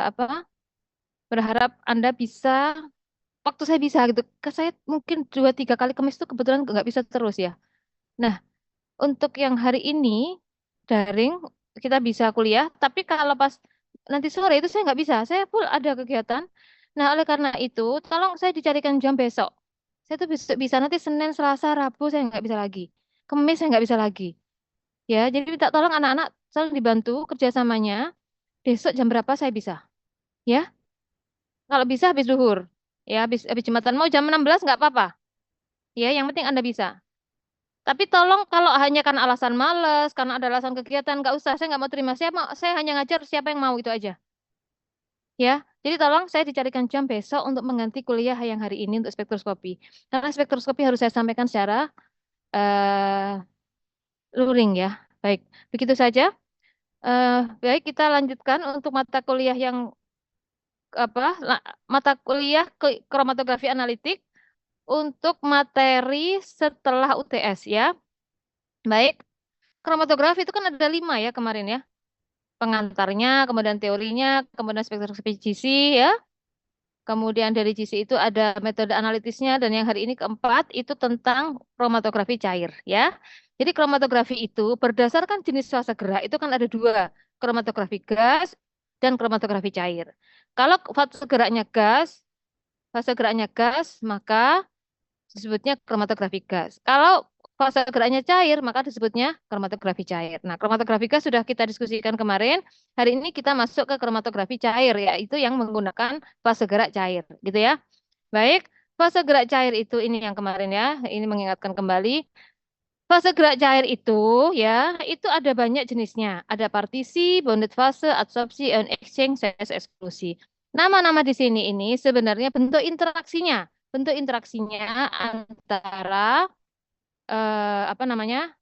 apa berharap Anda bisa waktu saya bisa gitu. Saya mungkin 2-3 kali kemis itu kebetulan nggak bisa terus ya. Nah, untuk yang hari ini daring kita bisa kuliah, tapi kalau pas nanti sore itu saya nggak bisa. Saya full ada kegiatan. Nah, oleh karena itu, tolong saya dicarikan jam besok. Saya tuh bisa nanti Senin, Selasa, Rabu saya nggak bisa lagi. Kamis saya nggak bisa lagi. Ya, jadi minta tolong anak-anak selalu dibantu kerjasamanya. Besok jam berapa saya bisa? Ya, kalau bisa habis duhur. Ya, habis Jumatan mau jam 16 nggak apa-apa. Ya, yang penting Anda bisa. Tapi tolong kalau hanya karena alasan males, karena ada alasan kegiatan, nggak usah. Saya nggak mau terima. Saya hanya ngajar siapa yang mau itu aja. Ya, jadi tolong saya dicarikan jam besok untuk mengganti kuliah yang hari ini untuk spektroskopi. Karena spektroskopi harus saya sampaikan secara eh luring ya. Baik, begitu saja. Eh, Baik, kita lanjutkan untuk mata kuliah yang apa? Mata kuliah kromatografi analitik untuk materi setelah UTS ya. Baik, kromatografi itu kan ada 5 ya kemarin ya. Pengantarnya, kemudian teorinya, kemudian spektroskopi GC ya. Kemudian dari GC itu ada metode analitisnya dan yang hari ini keempat itu tentang kromatografi cair ya. Jadi kromatografi itu berdasarkan jenis fase gerak itu kan ada 2, kromatografi gas dan kromatografi cair. Kalau fase geraknya gas, maka disebutnya kromatografi gas. Kalau fase geraknya cair, maka disebutnya kromatografi cair. Nah, kromatografi gas sudah kita diskusikan kemarin. Hari ini kita masuk ke kromatografi cair, yaitu yang menggunakan fase gerak cair, gitu ya. Baik, fase gerak cair itu ini yang kemarin ya. Ini mengingatkan kembali. Fase gerak cair itu ya, itu ada banyak jenisnya. Ada partisi, bonded fase, adsorpsi, ion exchange, phase eksklusi. Nama-nama di sini ini sebenarnya bentuk interaksinya. Bentuk interaksinya antara apa namanya?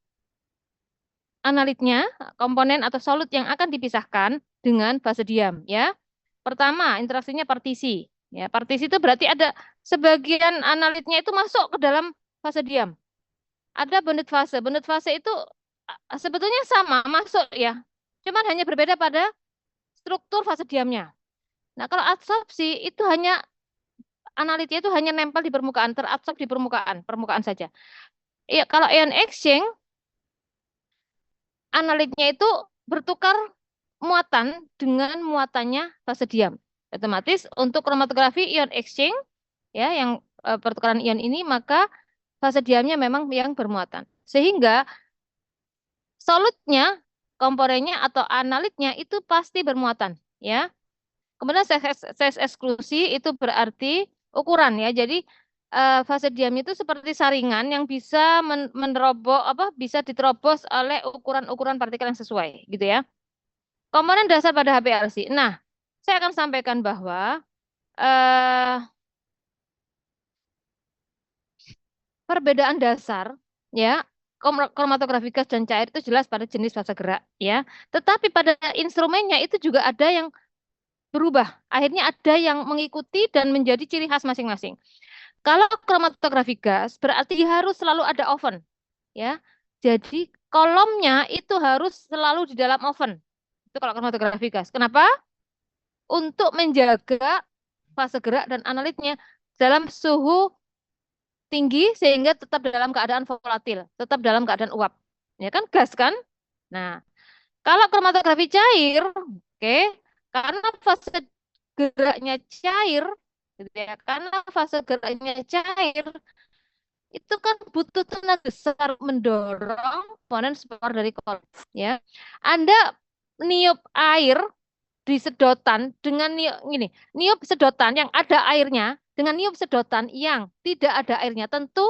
Analitnya, komponen atau solut yang akan dipisahkan dengan fase diam ya. Pertama, interaksinya partisi. Ya, partisi itu berarti ada sebagian analitnya itu masuk ke dalam fase diam. Ada bonded fase. Bonded fase itu sebetulnya sama, masuk ya. Cuman hanya berbeda pada struktur fase diamnya. Nah, kalau adsorpsi itu hanya analitnya itu hanya nempel di permukaan, teradsorb di permukaan saja. Iya, kalau ion exchange analitnya itu bertukar muatan dengan muatannya fase diam. Otomatis untuk kromatografi ion exchange ya yang pertukaran ion ini maka fase diamnya memang yang bermuatan. Sehingga solutnya, komponennya atau analitnya itu pasti bermuatan ya. Kemudian size eksklusi itu berarti ukuran ya. Jadi fase diam itu seperti saringan yang bisa menerobos apa bisa diterobos oleh ukuran-ukuran partikel yang sesuai gitu ya. Komponen dasar pada HPLC. Nah, saya akan sampaikan bahwa eh, perbedaan dasar ya kromatografi gas dan cair itu jelas pada jenis fase gerak ya. Tetapi pada instrumennya itu juga ada yang berubah. Akhirnya ada yang mengikuti dan menjadi ciri khas masing-masing. Kalau kromatografi gas berarti harus selalu ada oven ya. Jadi kolomnya itu harus selalu di dalam oven. Itu kalau kromatografi gas. Kenapa? Untuk menjaga fase gerak dan analitnya dalam suhu tinggi sehingga tetap dalam keadaan volatil, tetap dalam keadaan uap. Ya kan gas kan? Nah, kalau kromatografi cair, oke, karena fase geraknya cair, gitu ya, karena fase geraknya cair, itu kan butuh tenaga besar mendorong komponen spor dari kolom. Ya, Anda niup air di sedotan dengan niup sedotan yang ada airnya dengan niup sedotan yang tidak ada airnya tentu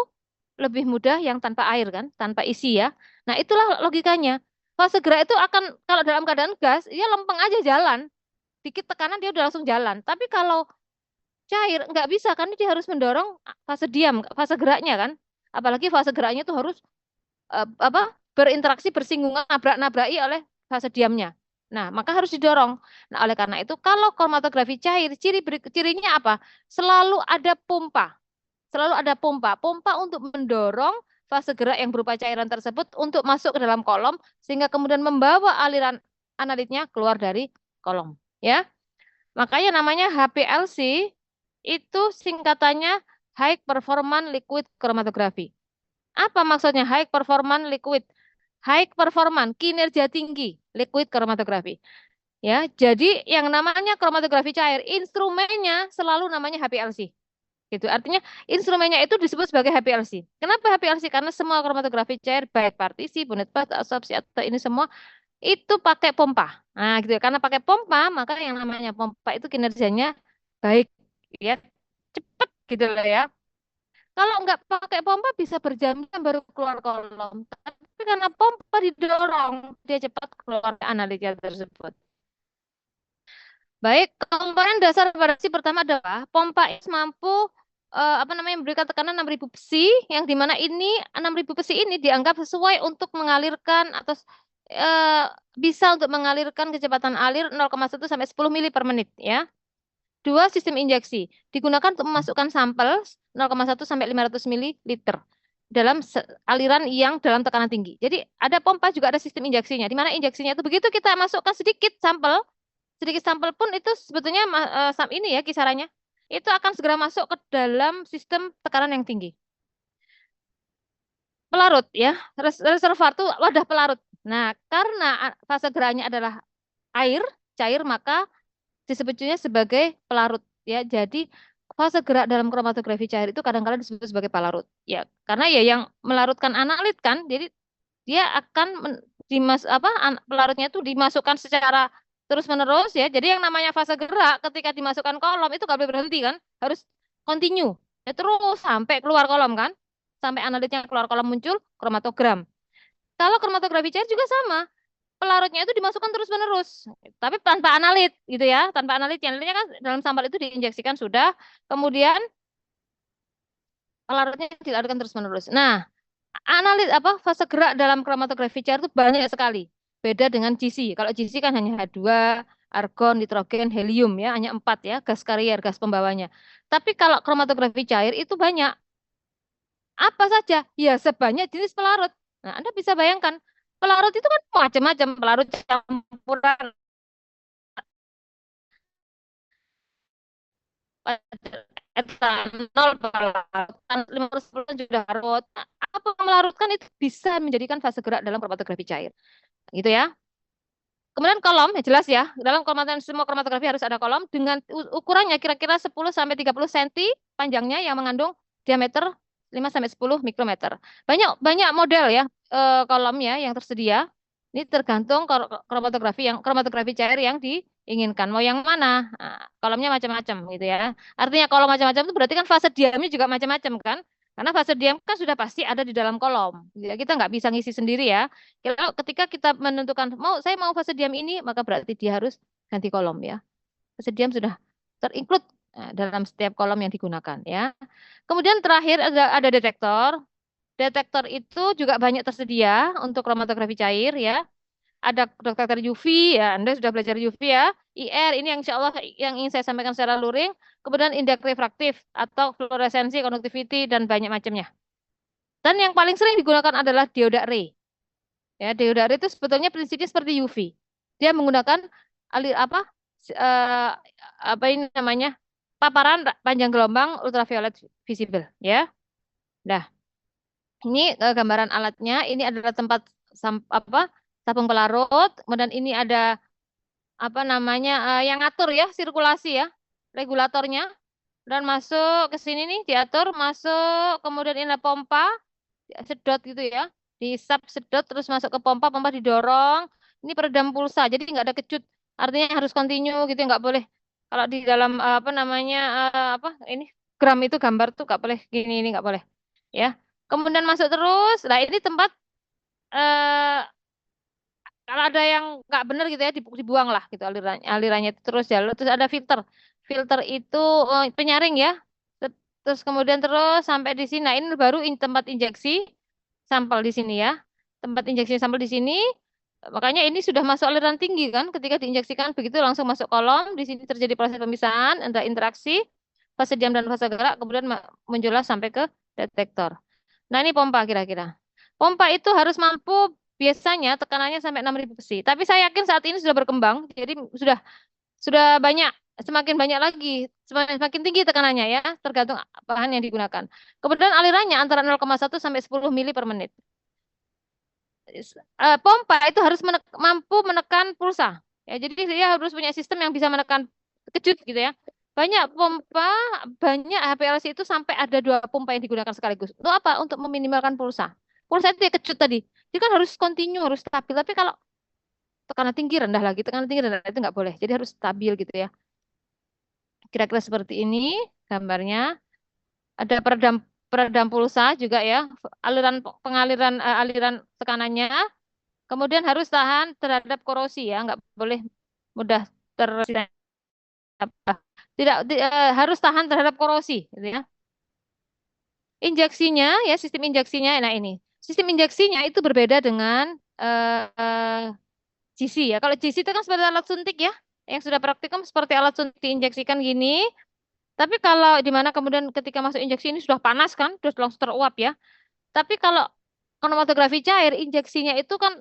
lebih mudah yang tanpa air kan, tanpa isi ya. Nah, itulah logikanya. Fase gerak itu akan kalau dalam keadaan gas, dia lempeng aja jalan. Dikit tekanan dia udah langsung jalan. Tapi kalau cair nggak bisa kan dia harus mendorong fase diam, fase geraknya kan. Apalagi fase geraknya itu harus apa berinteraksi bersinggungan nabrak-nabraki oleh fase diamnya. Nah, maka harus didorong. Nah, oleh karena itu kalau kromatografi cair, cirinya apa? Selalu ada pompa. Selalu ada pompa. Pompa untuk mendorong fase gerak yang berupa cairan tersebut untuk masuk ke dalam kolom sehingga kemudian membawa aliran analitnya keluar dari kolom, ya. Makanya namanya HPLC itu singkatannya High Performance Liquid Chromatography. Apa maksudnya High Performance Liquid? High Performance, kinerja tinggi, liquid chromatography. Ya, jadi yang namanya kromatografi cair, instrumennya selalu namanya HPLC. Gitu. Artinya instrumennya itu disebut sebagai HPLC. Kenapa HPLC? Karena semua kromatografi cair, baik partisi, bonnet bath, absorpsi, atau ini semua itu pakai pompa. Nah, gitu ya. Karena pakai pompa, maka yang namanya pompa itu kinerjanya baik, ya, cepat gitu loh ya. Kalau nggak pakai pompa bisa berjam-jam baru keluar kolom. Tapi karena pompa didorong, dia cepat keluar analisa tersebut. Baik, komponen dasar variasi pertama adalah pompa itu mampu memberikan tekanan 6.000 psi, yang dimana ini 6.000 psi ini dianggap sesuai untuk mengalirkan atau eh, bisa untuk mengalirkan kecepatan alir 0,1 sampai 10 mili per menit ya. Dua, sistem injeksi digunakan untuk memasukkan sampel 0,1 sampai 500 mililiter dalam aliran yang dalam tekanan tinggi. Jadi ada pompa juga ada sistem injeksinya, di mana injeksinya itu begitu kita masukkan sedikit sampel pun itu sebetulnya ini ya kisarannya itu akan segera masuk ke dalam sistem tekanan yang tinggi. Pelarut ya, reservoir itu wadah pelarut. Nah, karena fase geraknya adalah air cair, maka disebutnya sebagai pelarut ya. Jadi fase gerak dalam kromatografi cair itu kadang-kadang disebut sebagai pelarut ya, karena ya yang melarutkan analit kan, jadi dia akan pelarutnya itu dimasukkan secara terus-menerus ya. Jadi yang namanya fase gerak ketika dimasukkan kolom itu nggak boleh berhenti kan, harus continue. Ya, terus sampai keluar kolom kan, sampai analitnya keluar kolom muncul kromatogram. Kalau kromatografi cair juga sama, pelarutnya itu dimasukkan terus-menerus, tapi tanpa analit gitu ya, tanpa analit. Analitnya kan dalam sampel itu diinjeksikan sudah, kemudian pelarutnya dilarutkan terus-menerus. Nah, fase gerak dalam kromatografi cair itu banyak sekali. Beda dengan GC. Kalau GC kan hanya H2, argon, nitrogen, helium ya, hanya 4 ya, gas karier, gas pembawanya. Tapi kalau kromatografi cair itu banyak. Apa saja? Ya, sebanyak jenis pelarut. Nah, Anda bisa bayangkan, pelarut itu kan macam-macam, pelarut campuran etanol, pelarut 50% sudah larut. Nah, apa melarutkan itu bisa menjadikan fase gerak dalam kromatografi cair. Gitu ya. Kemudian kolom, ya jelas ya. Dalam semua kromatografi harus ada kolom dengan ukurannya kira-kira 10 sampai 30 cm panjangnya yang mengandung diameter 5 sampai 10 mikrometer. Banyak banyak model ya kolomnya yang tersedia. Ini tergantung kromatografi cair yang diinginkan. Mau yang mana? Nah, kolomnya macam-macam gitu ya. Artinya kalau macam-macam itu berarti kan fase diamnya juga macam-macam kan? Karena fase diam kan sudah pasti ada di dalam kolom. Ya, kita nggak bisa ngisi sendiri ya. Kalau ketika kita menentukan saya mau fase diam ini, maka berarti dia harus ganti kolom ya. Fase diam sudah terinclude dalam setiap kolom yang digunakan ya. Kemudian terakhir ada detektor. Detektor itu juga banyak tersedia untuk kromatografi cair ya. Ada detektor UV ya, Anda sudah belajar UV ya. IR ini yang insya Allah yang ingin saya sampaikan secara luring. Kemudian indeks refraktif atau fluoresensi, conductivity dan banyak macamnya. Dan yang paling sering digunakan adalah dioda ray. Ya, dioda ray itu sebetulnya prinsipnya seperti UV. Dia menggunakan alir eh, apa ini namanya? Paparan panjang gelombang ultraviolet visible ya. Nah, ini gambaran alatnya. Ini adalah tempat tabung pelarut. Kemudian ini ada yang ngatur ya sirkulasi ya, regulatornya. Dan masuk ke sini nih diatur, masuk, kemudian ini ada pompa, sedot gitu ya, diisap sedot terus masuk ke pompa, pompa didorong. Ini peredam pulsa, jadi nggak ada kecut. Artinya harus continue gitu, nggak boleh. Kalau di dalam ini gram itu gambar tuh nggak boleh gini, ini nggak boleh. Ya, kemudian masuk terus. Nah ini tempat eh, kalau ada yang nggak benar gitu ya dibuang lah gitu alirannya itu terus jalur. Terus ada filter. Filter itu penyaring ya. Terus kemudian terus sampai di sini. Nah, ini baru tempat injeksi sampel di sini ya. Tempat injeksi sampel di sini. Makanya ini sudah masuk aliran tinggi kan. Ketika diinjeksikan begitu langsung masuk kolom. Di sini terjadi proses pemisahan, ada interaksi, fase diam dan fase gerak. Kemudian menjelas sampai ke detektor. Nah ini pompa kira-kira. Pompa itu harus mampu biasanya tekanannya sampai 6.000 psi. Tapi saya yakin saat ini sudah berkembang. Jadi sudah banyak semakin banyak lagi, semakin tinggi tekanannya ya, tergantung bahan yang digunakan. Kemudian alirannya antara 0,1 sampai 10 mili per menit. Pompa itu harus mampu menekan pulsa. Ya, jadi dia harus punya sistem yang bisa menekan kejut gitu ya. Banyak pompa, banyak HPLC itu sampai ada 2 pompa yang digunakan sekaligus. Untuk apa? Untuk meminimalkan pulsa. Pulsa itu ya kejut tadi. Jadi kan harus continue, harus stabil. Tapi kalau tekanan tinggi rendah lagi, tekanan tinggi rendah itu nggak boleh. Jadi harus stabil gitu ya. Kira-kira seperti ini gambarnya. Ada peredam peredam pulsa juga ya. Aliran pengaliran aliran tekanannya. Kemudian harus tahan terhadap korosi ya, nggak boleh mudah ter tidak harus tahan terhadap korosi, gitu ya. Injeksinya ya, sistem injeksinya, nah ini sistem injeksinya itu berbeda dengan GC ya. Kalau GC itu kan seperti alat suntik ya, yang sudah praktikum seperti alat suntik diinjeksikan gini. Tapi kalau di mana kemudian ketika masuk injeksi ini sudah panas kan, sudah langsung teruap ya. Tapi kalau kromatografi cair, injeksinya itu kan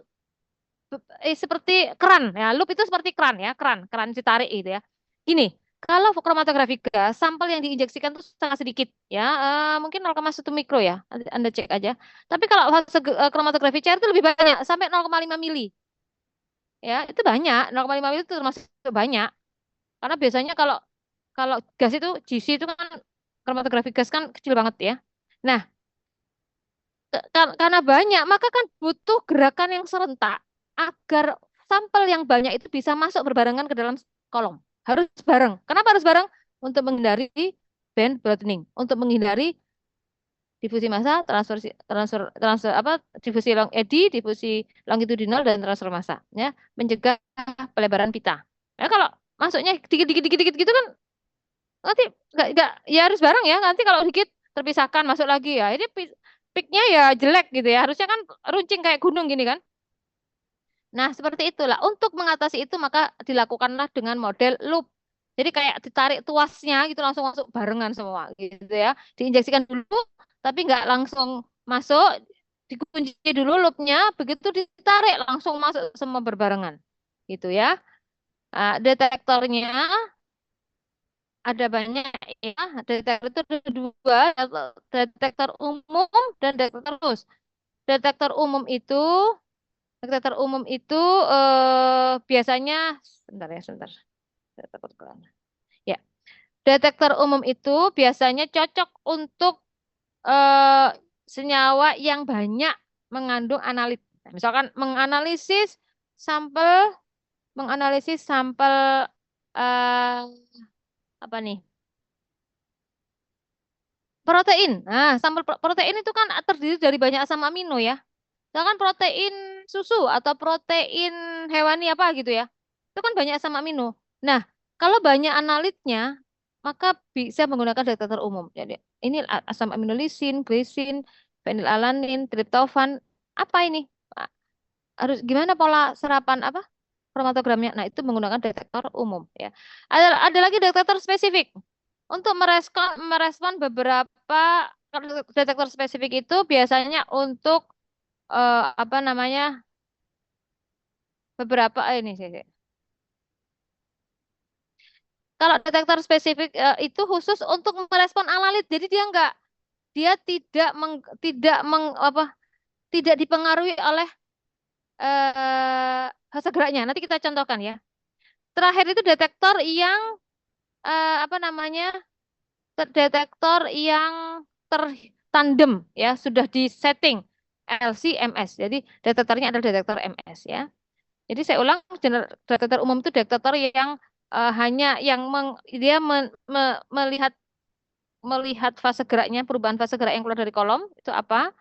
seperti keran ya, loop itu seperti keran ya, keran ditarik gitu ya. Gini, kalau kromatografi gas, sampel yang diinjeksikan itu sangat sedikit ya, mungkin 0,1 mikro ya, Anda cek aja. Tapi kalau kromatografi cair itu lebih banyak, sampai 0,5 mili ya, itu banyak, 0,5 mili itu termasuk banyak. Karena biasanya kalau kalau gas itu GC itu kan kromatografi gas kan kecil banget ya. Nah, karena banyak, maka kan butuh gerakan yang serentak agar sampel yang banyak itu bisa masuk berbarengan ke dalam kolom. Harus bareng. Kenapa harus bareng? Untuk menghindari band broadening, untuk menghindari difusi massa, transfer apa? Difusi long eddy, difusi longitudinal dan transfer massa, ya, mencegah pelebaran pita. Ya kalau masuknya dikit-dikit gitu kan nanti nggak ya harus bareng ya. Nanti kalau dikit terpisahkan masuk lagi ya. Ini peaknya ya jelek gitu ya. Harusnya kan runcing kayak gunung gini kan. Nah, seperti itulah. Untuk mengatasi itu maka dilakukanlah dengan model loop. Jadi kayak ditarik tuasnya gitu langsung masuk barengan semua gitu ya. Diinjeksikan dulu tapi nggak langsung masuk, dikunci dulu loopnya, begitu ditarik langsung masuk semua berbarengan. Gitu ya. Nah, detektornya ada banyak ya. Detektor itu ada dua, detektor umum dan detektor khusus. Detektor umum itu, detektor umum itu biasanya, sebentar ya, sebentar. Ya, detektor umum itu biasanya cocok untuk eh, senyawa yang banyak mengandung analit. Misalkan sampel, menganalisis sampel eh, apa nih? Protein. Nah, sampel protein itu kan terdiri dari banyak asam amino ya. Misalkan protein susu atau protein hewani apa gitu ya. Itu kan banyak asam amino. Nah, kalau banyak analitnya, maka bisa menggunakan detektor umum. Jadi, ini asam amino lisin, glisin, fenilalanin, triptofan. Apa ini? Harus gimana pola serapan apa? Kromatogramnya. Nah, itu menggunakan detektor umum ya. Ada lagi detektor spesifik. Untuk merespon beberapa detektor spesifik itu biasanya untuk apa namanya beberapa ini sih. Kalau detektor spesifik itu khusus untuk merespon analit. Jadi dia tidak apa tidak dipengaruhi oleh fase geraknya. Nanti kita contohkan ya. Terakhir itu detektor yang apa namanya detektor yang tertandem ya sudah di setting LC-MS. Jadi detektornya adalah detektor MS ya. Jadi saya ulang, detektor umum itu detektor yang hanya yang dia melihat melihat fase geraknya, perubahan fase gerak yang keluar dari kolom itu apa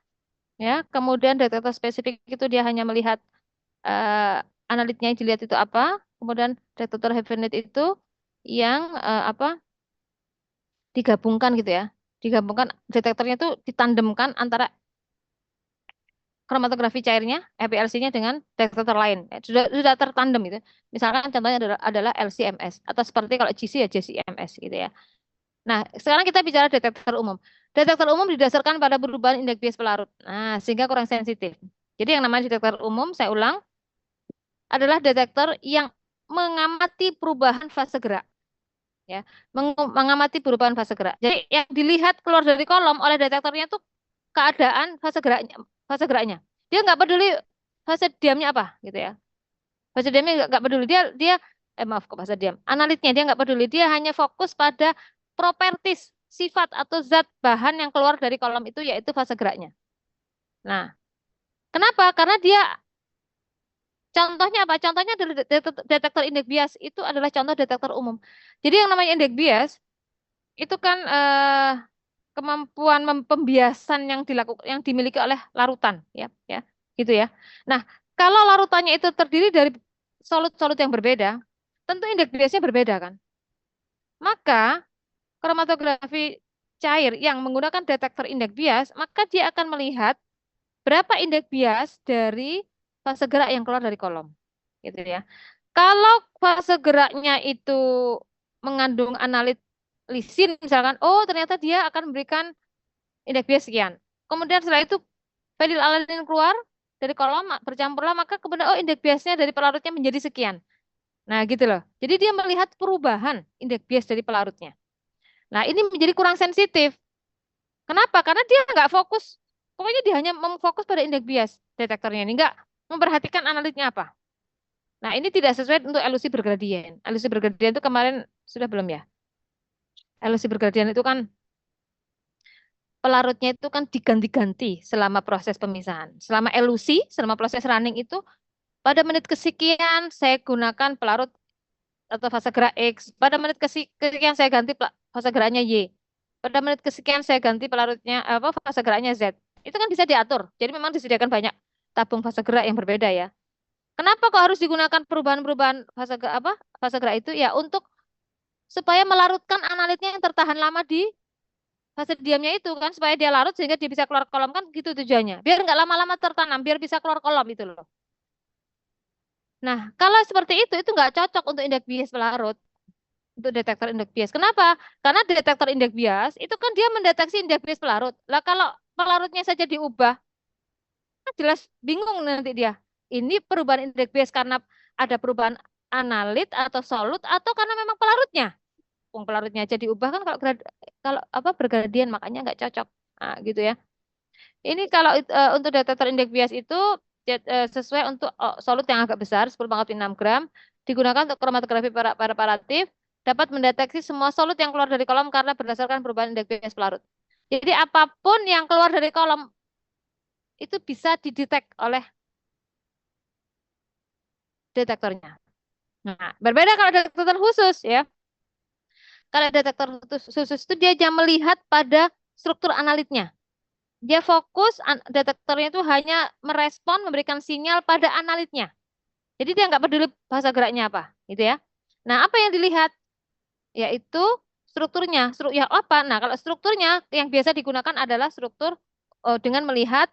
ya. Kemudian detektor spesifik itu dia hanya melihat analitnya yang dilihat itu apa. Kemudian detektor Heavenlet itu yang apa digabungkan gitu ya. Digabungkan detektornya itu ditandemkan antara kromatografi cairnya, HPLC-nya dengan detektor lain. Sudah tertandem itu. Misalkan contohnya adalah LC-MS atau seperti kalau GC ya JC-MS gitu ya. Nah, sekarang kita bicara detektor umum. Detektor umum didasarkan pada perubahan indeks bias pelarut. Nah, sehingga kurang sensitif. Jadi yang namanya detektor umum, saya ulang, adalah detektor yang mengamati perubahan fase gerak. ya, mengamati perubahan fase gerak. Jadi yang dilihat keluar dari kolom oleh detektornya itu keadaan fase geraknya. Dia nggak peduli fase diamnya apa, gitu ya. Fase diamnya nggak peduli. Dia dia maaf kok fase diam. Analitnya dia nggak peduli. Dia hanya fokus pada properties sifat atau zat bahan yang keluar dari kolom itu yaitu fase geraknya. Nah, kenapa? Karena dia contohnya apa? Contohnya adalah detektor indeks bias itu adalah contoh detektor umum. Jadi yang namanya indeks bias itu kan kemampuan pembiasan yang yang dimiliki oleh larutan, ya, gitu ya. Nah, kalau larutannya itu terdiri dari solut-solut yang berbeda, tentu indeks biasnya berbeda kan. Maka kromatografi cair yang menggunakan detektor indeks bias, maka dia akan melihat berapa indeks bias dari fase gerak yang keluar dari kolom, gitu ya. Kalau fase geraknya itu mengandung analit lisin misalkan, oh ternyata dia akan memberikan indeks bias sekian. Kemudian setelah itu fenilalanin keluar dari kolom bercampurlah, maka kemudian oh indeks biasnya dari pelarutnya menjadi sekian. Nah gitu loh. Jadi dia melihat perubahan indeks bias dari pelarutnya. Nah ini menjadi kurang sensitif. Kenapa? Karena dia nggak fokus. Pokoknya dia hanya memfokus pada indeks bias detektornya ini, nggak memperhatikan analitnya apa. Nah ini tidak sesuai untuk elusi bergradien. Elusi bergradien itu kemarin sudah belum ya? Elusi bergradien itu kan pelarutnya itu kan diganti-ganti selama proses pemisahan. Selama elusi, selama proses running itu pada menit kesekian saya gunakan pelarut atau fase gerak X. Pada menit kesekian saya ganti fase geraknya Y. Pada menit kesekian saya ganti pelarutnya apa fase geraknya Z. Itu kan bisa diatur. Jadi memang disediakan banyak tabung fase gerak yang berbeda ya. Kenapa kok harus digunakan perubahan-perubahan fase gerak itu ya untuk supaya melarutkan analitnya yang tertahan lama di fase diamnya itu kan supaya dia larut sehingga dia bisa keluar kolom kan gitu tujuannya. Biar nggak lama-lama tertanam, biar bisa keluar kolom itu loh. Nah, kalau seperti itu nggak cocok untuk indeks bias pelarut, untuk detektor indeks bias. Kenapa? Karena detektor indeks bias itu kan dia mendeteksi indeks bias pelarut. Lah kalau pelarutnya saja diubah, kan jelas bingung nanti dia. Ini perubahan indeks bias karena ada perubahan analit atau solut atau karena memang pelarutnya. Pelarutnya aja diubah kan kalau apa bergradien makanya nggak cocok. Nah, gitu ya. Ini kalau untuk detektor indeks bias itu sesuai untuk solut yang agak besar 10⁻6 gram digunakan untuk kromatografi preparatif dapat mendeteksi semua solut yang keluar dari kolom karena berdasarkan perubahan indeks bias pelarut. Jadi apapun yang keluar dari kolom itu bisa didetek oleh detektornya. Nah, berbeda kalau detektor khusus ya. Kalau detektor khusus itu dia hanya melihat pada struktur analitnya. Dia fokus, detektornya itu hanya merespon, memberikan sinyal pada analitnya. Jadi dia nggak peduli bahasa geraknya apa, gitu ya. Nah, apa yang dilihat? Yaitu strukturnya. Ya apa? Nah, kalau strukturnya yang biasa digunakan adalah struktur dengan melihat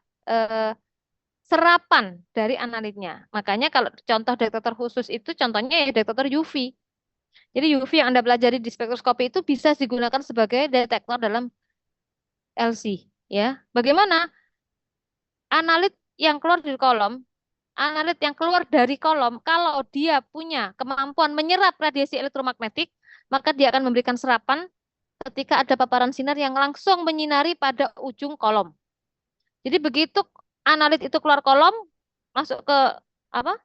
serapan dari analitnya. Makanya kalau contoh detektor khusus itu contohnya ya detektor UV. Jadi UV yang Anda pelajari di spektroskopi itu bisa digunakan sebagai detektor dalam LC. Ya, bagaimana analit yang keluar dari kolom, analit yang keluar dari kolom, kalau dia punya kemampuan menyerap radiasi elektromagnetik, maka dia akan memberikan serapan ketika ada paparan sinar yang langsung menyinari pada ujung kolom. Jadi begitu analit itu keluar kolom, masuk ke apa?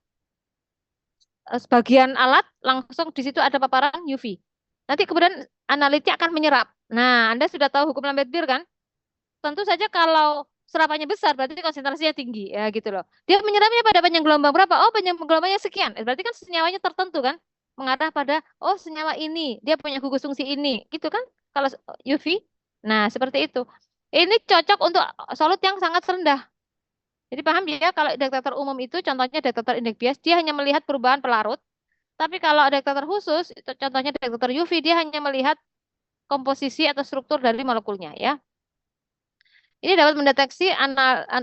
Sebagian alat, langsung di situ ada paparan UV. Nanti kemudian analitnya akan menyerap. Nah, Anda sudah tahu hukum Lambert-Beer kan? Tentu saja kalau serapannya besar berarti konsentrasinya tinggi ya gitu loh. Dia menyerapnya pada panjang gelombang berapa? Oh, panjang gelombangnya sekian. Berarti kan senyawanya tertentu kan? Mengarah pada oh senyawa ini, dia punya gugus fungsi ini. Gitu kan? Kalau UV. Nah, seperti itu. Ini cocok untuk solut yang sangat rendah. Jadi paham ya kalau detektor umum itu contohnya detektor indeks bias dia hanya melihat perubahan pelarut. Tapi kalau detektor khusus itu contohnya detektor UV dia hanya melihat komposisi atau struktur dari molekulnya ya. Ini dapat mendeteksi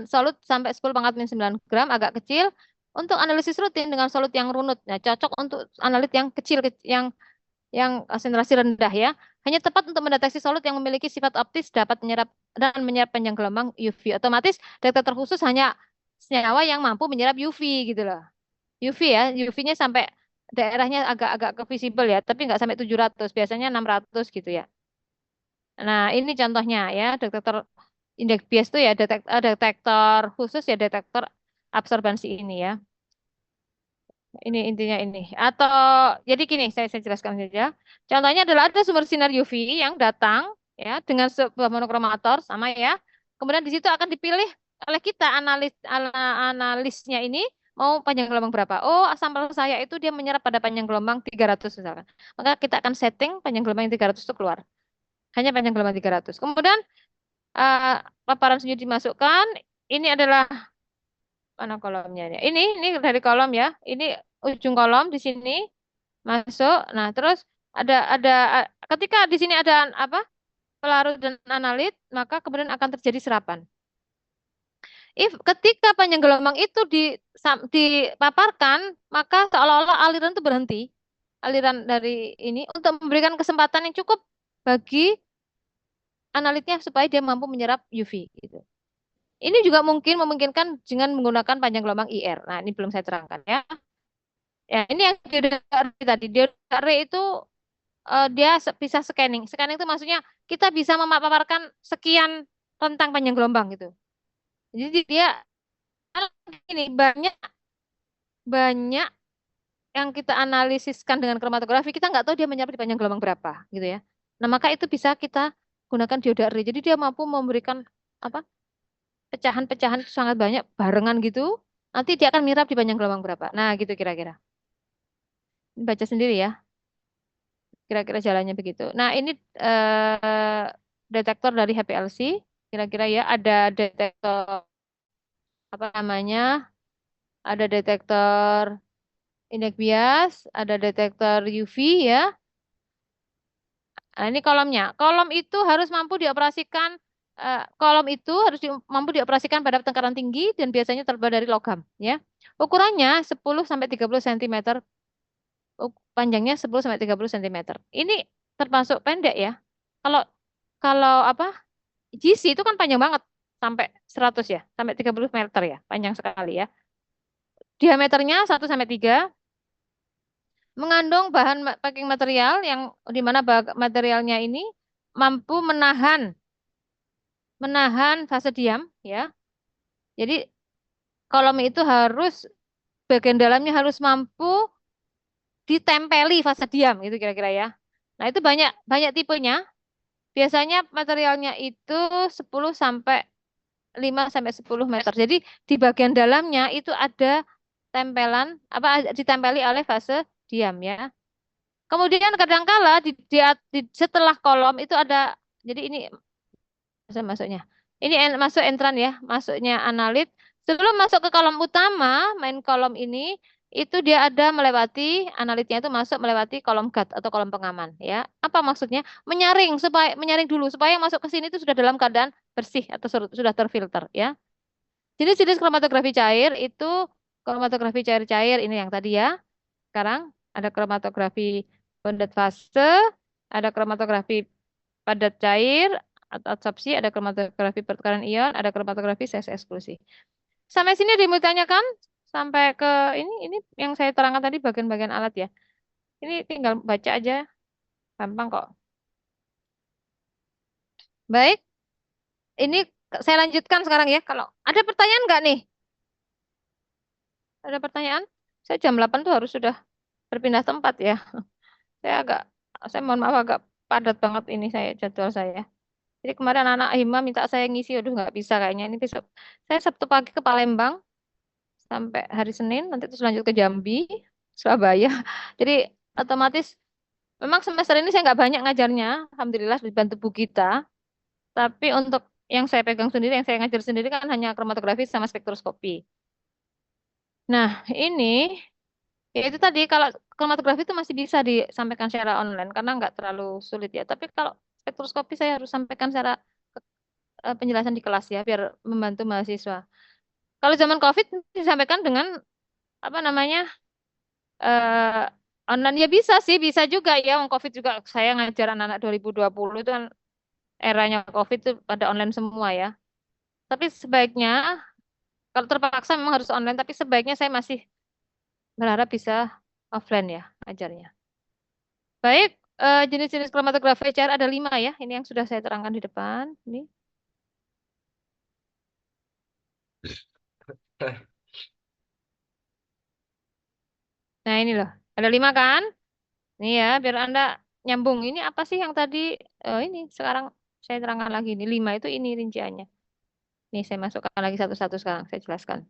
solut sampai 10⁻9 gram agak kecil untuk analisis rutin dengan solut yang runut. Nah, cocok untuk analit yang kecil yang konsentrasi rendah ya. Hanya tepat untuk mendeteksi solut yang memiliki sifat optis dapat menyerap dan menyerap panjang gelombang UV. Otomatis detektor khusus hanya senyawa yang mampu menyerap UV gitu loh. UV ya, UV-nya sampai daerahnya agak-agak ke visible ya, tapi nggak sampai 700, biasanya 600 gitu ya. Nah, ini contohnya ya, detektor indeks bias itu ya detektor khusus ya, detektor absorbansi ini ya. Ini intinya ini. Atau jadi gini, saya jelaskan saja. Contohnya adalah ada sumber sinar UV yang datang ya dengan sebuah monokromator sama ya. Kemudian di situ akan dipilih oleh kita analisnya ini mau panjang gelombang berapa. Oh, sampel saya itu dia menyerap pada panjang gelombang 300 misalkan. Maka kita akan setting panjang gelombang yang 300 itu keluar. Hanya panjang gelombang 300. Kemudian eh, paparan sunyi dimasukkan. Ini adalah mana kolomnya ya? Ini dari kolom ya. Ini ujung kolom di sini masuk. Nah, terus ada ketika di sini ada apa? Pelarut dan analit, maka kemudian akan terjadi serapan. Ketika panjang gelombang itu dipaparkan, maka seolah-olah aliran itu berhenti. Aliran dari ini untuk memberikan kesempatan yang cukup bagi analitnya supaya dia mampu menyerap UV gitu. Ini juga mungkin memungkinkan dengan menggunakan panjang gelombang IR. Nah, ini belum saya terangkan ya. Ya, ini yang dioda array tadi. Dioda array itu dia bisa scanning. Scanning itu maksudnya kita bisa memaparkan sekian rentang panjang gelombang gitu. Jadi dia ini banyak banyak yang kita analisiskan dengan kromatografi, kita nggak tahu dia menyerap di panjang gelombang berapa gitu ya. Nah, maka itu bisa kita gunakan dioda array. Jadi dia mampu memberikan apa? Pecahan-pecahan sangat banyak barengan gitu. Nanti dia akan menyerap di panjang gelombang berapa. Nah, gitu kira-kira. Baca sendiri ya. Kira-kira jalannya begitu. Nah, ini detektor dari HPLC. Kira-kira ya ada detektor apa namanya? Ada detektor indeks bias, ada detektor UV ya. Nah, ini kolomnya. Kolom itu harus mampu dioperasikan kolom itu harus mampu dioperasikan pada tekanan tinggi dan biasanya terbuat dari logam ya. Ukurannya 10 sampai 30 cm, panjangnya 10 sampai 30 cm. Ini termasuk pendek ya. Kalau kalau apa? GC itu kan panjang banget sampai 100 ya, sampai 30 meter ya, panjang sekali ya. Diameternya 1 sampai 3, mengandung bahan packing material yang di mana materialnya ini mampu menahan menahan fase diam ya. Jadi kolom itu harus bagian dalamnya harus mampu ditempeli fase diam gitu kira-kira ya. Nah, itu banyak banyak tipenya. Biasanya materialnya itu 10 sampai 5 sampai 10 meter. Jadi di bagian dalamnya itu ada tempelan apa ditempeli oleh fase diam ya. Kemudian kadangkala setelah kolom itu ada jadi ini masuknya. Ini masuk entran ya, masuknya analit. Sebelum masuk ke kolom utama, main kolom ini itu dia ada melewati analitnya itu masuk melewati kolom guard atau kolom pengaman ya. Apa maksudnya? Menyaring dulu supaya yang masuk ke sini itu sudah dalam keadaan bersih atau sudah terfilter ya. Jenis-jenis kromatografi cair itu kromatografi cair-cair ini yang tadi ya. Sekarang ada kromatografi bonded fase, ada kromatografi padat cair atau absorpsi, ada kromatografi pertukaran ion, ada kromatografi sesi eksklusi. Sampai sini ditanyakan sampai ke ini yang saya terangkan tadi bagian-bagian alat ya. Ini tinggal baca aja, gampang kok. Baik, ini saya lanjutkan sekarang ya. Kalau ada pertanyaan nggak nih? Ada pertanyaan? Saya jam 8 tuh harus sudah berpindah tempat ya. Saya agak, saya mohon maaf agak padat banget ini saya jadwal saya. Jadi kemarin anak Hima minta saya ngisi, aduh nggak bisa kayaknya. Ini besok saya Sabtu pagi ke Palembang sampai hari Senin, nanti terus lanjut ke Jambi, Surabaya. Jadi otomatis memang semester ini saya nggak banyak ngajarnya, alhamdulillah dibantu Bu Gita. Tapi untuk yang saya pegang sendiri, yang saya ngajar sendiri kan hanya kromatografi sama spektroskopi. Nah ini ya itu tadi kalau kromatografi itu masih bisa disampaikan secara online karena nggak terlalu sulit ya. Tapi kalau spektroskopi saya harus sampaikan secara penjelasan di kelas ya biar membantu mahasiswa. Kalau zaman COVID disampaikan dengan apa namanya eh online ya bisa sih, bisa juga ya. Wong COVID juga saya ngajar anak-anak 2020 itu kan eranya COVID itu pada online semua ya. Tapi sebaiknya kalau terpaksa memang harus online, tapi sebaiknya saya masih berharap bisa Offline ya ajarnya. Baik, jenis-jenis kromatografi CR ada 5 ya. Ini yang sudah saya terangkan di depan. Ini. Nah ini loh, ada 5 kan? Ini ya, biar Anda nyambung. Ini apa sih yang tadi, ini sekarang saya terangkan lagi. Ini 5 itu ini rinciannya. Nih saya masukkan lagi satu-satu sekarang, saya jelaskan.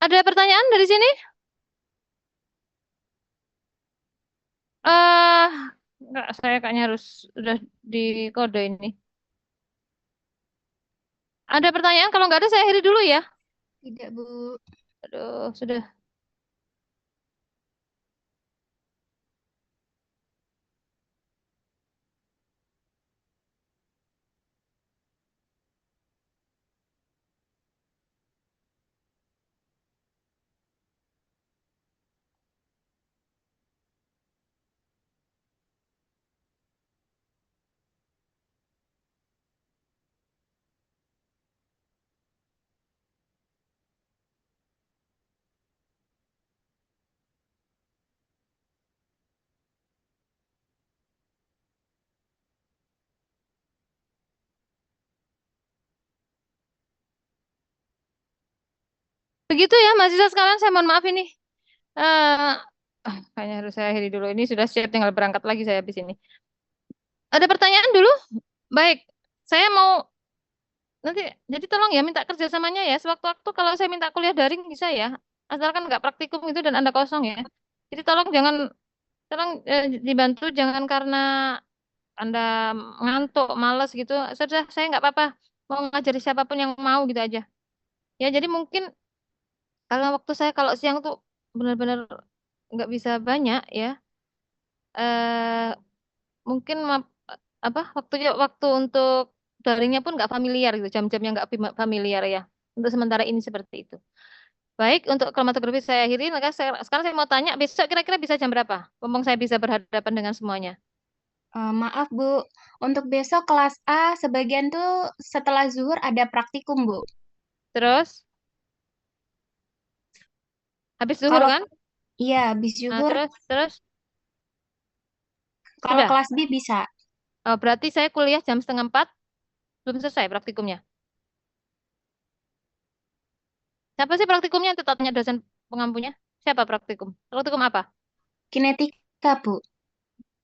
Ada pertanyaan dari sini? Eh, enggak, saya kayaknya harus sudah di kode ini. Ada pertanyaan? Kalau nggak ada, saya akhiri dulu ya. Tidak, Bu. Aduh, sudah. Begitu ya, mahasiswa sekalian, saya mohon maaf ini. Eh, kayaknya harus saya akhiri dulu. Ini sudah siap, tinggal berangkat lagi saya habis ini. Ada pertanyaan dulu? Baik, saya mau nanti, jadi tolong ya minta kerjasamanya ya. Sewaktu-waktu kalau saya minta kuliah daring bisa ya. Asalkan nggak praktikum itu dan Anda kosong ya. Jadi tolong dibantu jangan karena Anda ngantuk, malas gitu. Sudah, saya nggak apa-apa. Mau ngajari siapapun yang mau gitu aja. Ya, jadi mungkin kalau waktu saya kalau siang tuh benar-benar nggak bisa banyak ya. Eh mungkin waktu untuk daringnya pun nggak familiar gitu, jam-jamnya nggak familiar ya. Untuk sementara ini seperti itu. Baik, untuk kromatografi saya akhiri. Maka sekarang saya mau tanya, besok kira-kira bisa jam berapa? Mumpung saya bisa berhadapan dengan semuanya. Maaf, Bu. Untuk besok kelas A, sebagian tuh setelah zuhur ada praktikum, Bu. Terus, habis zuhur Kalau kan? iya, habis Nah, zuhur, terus kalau sudah. kelas B bisa. Oh, berarti saya kuliah jam setengah 4, belum selesai praktikumnya. Siapa sih praktikumnya? Nanti tak tanya dosen pengampunya. Siapa praktikum? Praktikum apa? Kinetika, Bu.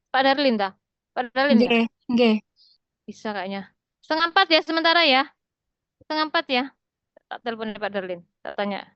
Pak Darlin dah. Pak Darlin ya? Nggih, nggih. Bisa kayaknya. Setengah 4 ya sementara ya. Setengah 4 ya. Tak telepon Pak Darlin. Tak tanya.